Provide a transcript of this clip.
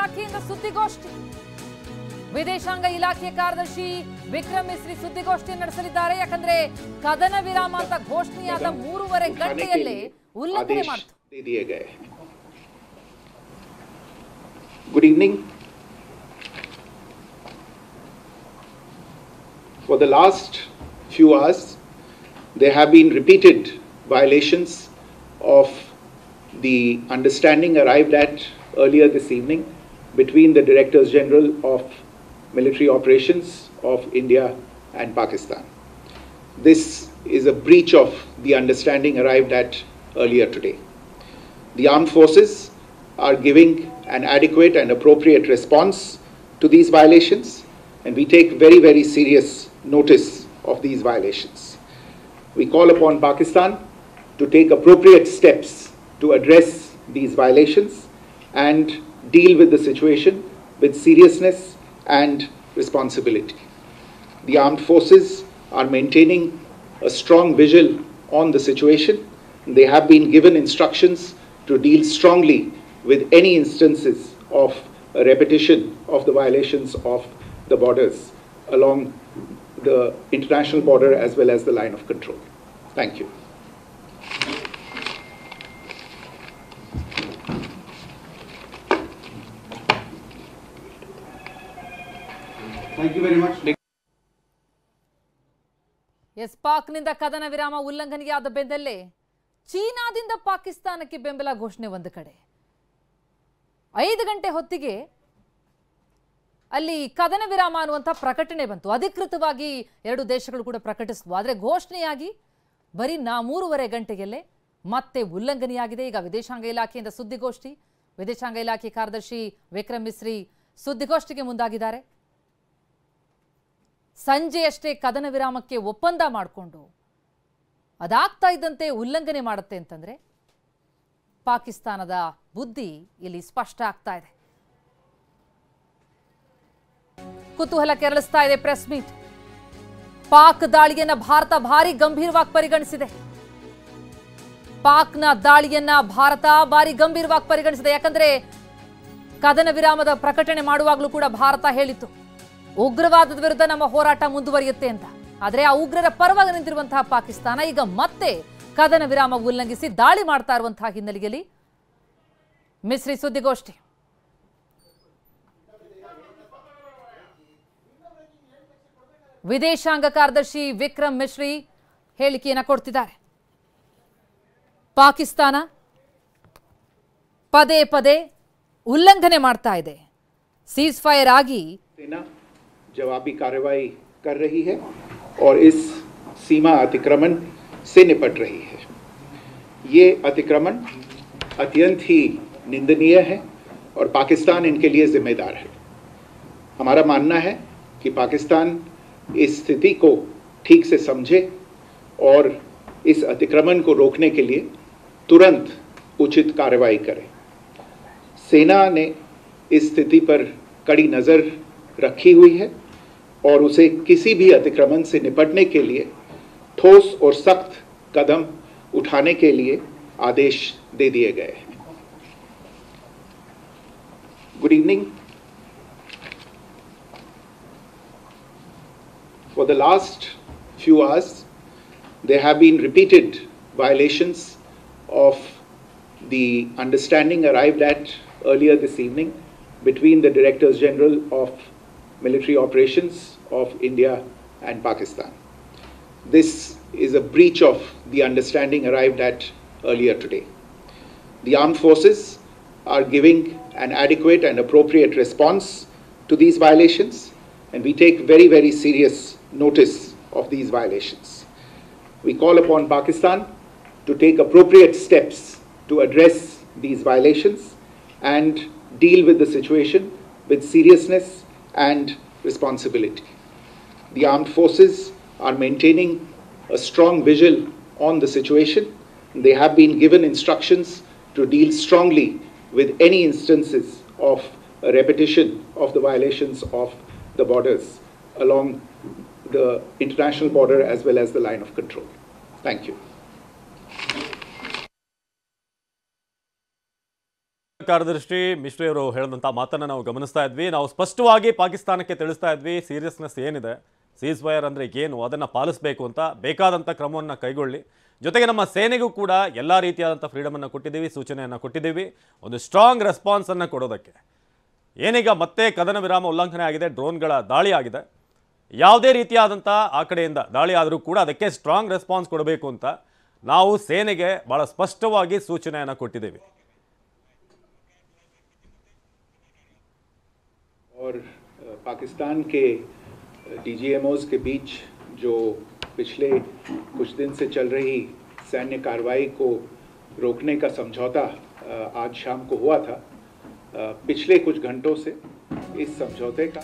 ಇಲಾಖೆಯಿಂದ ಸುದ್ದಿಗೋಷ್ಠಿ. ವಿದೇಶಾಂಗ ಇಲಾಖೆ ಕಾರ್ಯದರ್ಶಿ ವಿಕ್ರಮ್ ಮಿಸ್ರಿ ಸುದ್ದಿಗೋಷ್ಠಿ ನಡೆಸಲಿದ್ದಾರೆ. ಯಾಕಂದ್ರೆ ಕದನ ವಿರಾಮ ಅಂತ ಘೋಷಣೆಯಾದ 3.5 ಗಂಟೆಯಲ್ಲೇ ಉಲ್ಲಂಘನೆ ಮಾಡಿತು. Good evening. For the last few hours, there have been repeated violations of the understanding arrived at earlier this evening between the Directors General of Military Operations of India and Pakistan. This is a breach of the understanding arrived at earlier today. The armed forces are giving an adequate and appropriate response to these violations, and we take very, very serious notice of these violations. We call upon Pakistan to take appropriate steps to address these violations and deal with the situation with seriousness and responsibility. The armed forces are maintaining a strong vigil on the situation. They have been given instructions to deal strongly with any instances of a repetition of the violations of the borders along the international border as well as the line of control. Thank you. Thank you very much. ಎಸ್ ಪಾಕ್ನಿಂದ ಕದನ ವಿರಾಮ ಉಲ್ಲಂಘನೆಯಾದ ಬೆನ್ನಲ್ಲೇ ಚೀನಾದಿಂದ ಪಾಕಿಸ್ತಾನಕ್ಕೆ ಬೆಂಬಲ ಘೋಷಣೆ ಒಂದು ಕಡೆ. 5 ಗಂಟೆ ಹೊತ್ತಿಗೆ ಅಲ್ಲಿ ಕದನ ವಿರಾಮ ಅನ್ನುವಂಥ ಪ್ರಕಟಣೆ ಬಂತು. ಅಧಿಕೃತವಾಗಿ 2 ದೇಶಗಳು ಕೂಡ ಪ್ರಕಟಿಸಿದ್ವು. ಆದರೆ ಘೋಷಣೆಯಾಗಿ ಬರೀ 3.5 ಗಂಟೆಯಲ್ಲೇ ಮತ್ತೆ ಉಲ್ಲಂಘನೆಯಾಗಿದೆ. ಈಗ ವಿದೇಶಾಂಗ ಇಲಾಖೆಯಿಂದ ಸುದ್ದಿಗೋಷ್ಠಿ. ವಿದೇಶಾಂಗ ಇಲಾಖೆ ಕಾರ್ಯದರ್ಶಿ ವಿಕ್ರಮ್ ಮಿಸ್ರಿ ಸುದ್ದಿಗೋಷ್ಠಿಗೆ ಮುಂದಾಗಿದ್ದಾರೆ. ಸಂಜೆಯಷ್ಟೇ ಕದನ ವಿರಾಮಕ್ಕೆ ಒಪ್ಪಂದ ಮಾಡಿಕೊಂಡು ಅದಾಗ್ತಾ ಇದ್ದಂತೆ ಉಲ್ಲಂಘನೆ ಮಾಡುತ್ತೆ ಅಂತಂದ್ರೆ ಪಾಕಿಸ್ತಾನದ ಬುದ್ಧಿ ಇಲ್ಲಿ ಸ್ಪಷ್ಟ ಆಗ್ತಾ ಇದೆ. ಕುತೂಹಲ ಕೆರಳಿಸ್ತಾ ಇದೆ ಪ್ರೆಸ್ ಮೀಟ್. ಪಾಕ್ ದಾಳಿಯನ್ನ ಭಾರತ ಭಾರಿ ಗಂಭೀರವಾಗಿ ಪರಿಗಣಿಸಿದೆ. ಪಾಕ್ನ ದಾಳಿಯನ್ನ ಭಾರತ ಭಾರಿ ಗಂಭೀರವಾಗಿ ಪರಿಗಣಿಸಿದೆ. ಯಾಕಂದ್ರೆ ಕದನ ವಿರಾಮದ ಪ್ರಕಟಣೆ ಮಾಡುವಾಗಲೂ ಕೂಡ ಭಾರತ ಹೇಳಿತ್ತು ಉಗ್ರವಾದದ ವಿರುದ್ಧ ನಮ್ಮ ಹೋರಾಟ ಮುಂದುವರಿಯುತ್ತೆ ಅಂತ. ಆದರೆ ಆ ಉಗ್ರರ ಪರವಾಗಿ ನಿಂತಿರುವಂತಹ ಪಾಕಿಸ್ತಾನ ಈಗ ಮತ್ತೆ ಕದನ ವಿರಾಮ ಉಲ್ಲಂಘಿಸಿ ದಾಳಿ ಮಾಡ್ತಾ ಇರುವಂತಹ ಹಿನ್ನೆಲೆಯಲ್ಲಿ ಮಿಸ್ರಿ ಸುದ್ದಿಗೋಷ್ಠಿ. ವಿದೇಶಾಂಗ ಕಾರ್ಯದರ್ಶಿ ವಿಕ್ರಮ್ ಮಿಸ್ರಿ ಹೇಳಿಕೆಯನ್ನು ಕೊಡ್ತಿದ್ದಾರೆ. ಪಾಕಿಸ್ತಾನ ಪದೇ ಪದೇ ಉಲ್ಲಂಘನೆ ಮಾಡ್ತಾ ಇದೆ. सीज फायर आगी सेना जवाबी कार्रवाई कर रही है और इस सीमा अतिक्रमण से निपट रही है. ये अतिक्रमण अत्यंत ही निंदनीय है और पाकिस्तान इनके लिए जिम्मेदार है. हमारा मानना है कि पाकिस्तान इस स्थिति को ठीक से समझे और इस अतिक्रमण को रोकने के लिए तुरंत उचित कार्रवाई करे. सेना ने इस स्थिति पर कड़ी नज़र रखी हुई है और उसे किसी भी अतिक्रमण से निपटने के लिए ठोस और सख्त कदम उठाने के लिए आदेश दे दिए गए हैं. Good evening. For the last few hours, there have been repeated violations of the understanding arrived at earlier this evening between the Directors General of Military Operations of India and Pakistan. This is a breach of the understanding arrived at earlier today. The armed forces are giving an adequate and appropriate response to these violations, and we take very, very serious notice of these violations. We call upon Pakistan to take appropriate steps to address these violations and deal with the situation with seriousness and responsibility. The armed forces are maintaining a strong vigil on the situation. They have been given instructions to deal strongly with any instances of a repetition of the violations of the borders along the international border as well as the line of control. Thank you. ಕಾರ್ಯದರ್ಶಿ ಮಿಶ್ರಿ ಅವರು ಹೇಳಿದಂಥ ಮಾತನ್ನು ನಾವು ಗಮನಿಸ್ತಾ ಇದ್ವಿ. ನಾವು ಸ್ಪಷ್ಟವಾಗಿ ಪಾಕಿಸ್ತಾನಕ್ಕೆ ತಿಳಿಸ್ತಾ ಇದ್ವಿ ಸೀರಿಯಸ್ನೆಸ್ ಏನಿದೆ, ಸೀಸ್ ಫೈರ್ ಅಂದರೆ ಏನು, ಅದನ್ನು ಪಾಲಿಸಬೇಕು ಅಂತ ಬೇಕಾದಂಥ ಕ್ರಮವನ್ನು ಕೈಗೊಳ್ಳಿ. ಜೊತೆಗೆ ನಮ್ಮ ಸೇನೆಗೂ ಕೂಡ ಎಲ್ಲ ರೀತಿಯಾದಂಥ ಫ್ರೀಡಮನ್ನು ಕೊಟ್ಟಿದ್ದೀವಿ, ಸೂಚನೆಯನ್ನು ಕೊಟ್ಟಿದ್ದೀವಿ, ಒಂದು ಸ್ಟ್ರಾಂಗ್ ರೆಸ್ಪಾನ್ಸನ್ನು ಕೊಡೋದಕ್ಕೆ. ಏನೀಗ ಮತ್ತೆ ಕದನ ವಿರಾಮ ಉಲ್ಲಂಘನೆ ಆಗಿದೆ, ಡ್ರೋನ್ಗಳ ದಾಳಿ ಆಗಿದೆ. ಯಾವುದೇ ರೀತಿಯಾದಂಥ ಆ ಕಡೆಯಿಂದ ದಾಳಿ ಆದರೂ ಕೂಡ ಅದಕ್ಕೆ ಸ್ಟ್ರಾಂಗ್ ರೆಸ್ಪಾನ್ಸ್ ಕೊಡಬೇಕು ಅಂತ ನಾವು ಸೇನೆಗೆ ಭಾಳ ಸ್ಪಷ್ಟವಾಗಿ ಸೂಚನೆಯನ್ನು ಕೊಟ್ಟಿದ್ದೀವಿ. और पाकिस्तान के DGMOs के बीच जो पिछले कुछ दिन से चल रही सैन्य कार्रवाई को रोकने का समझौता आज शाम को हुआ था, पिछले कुछ घंटों से इस समझौते का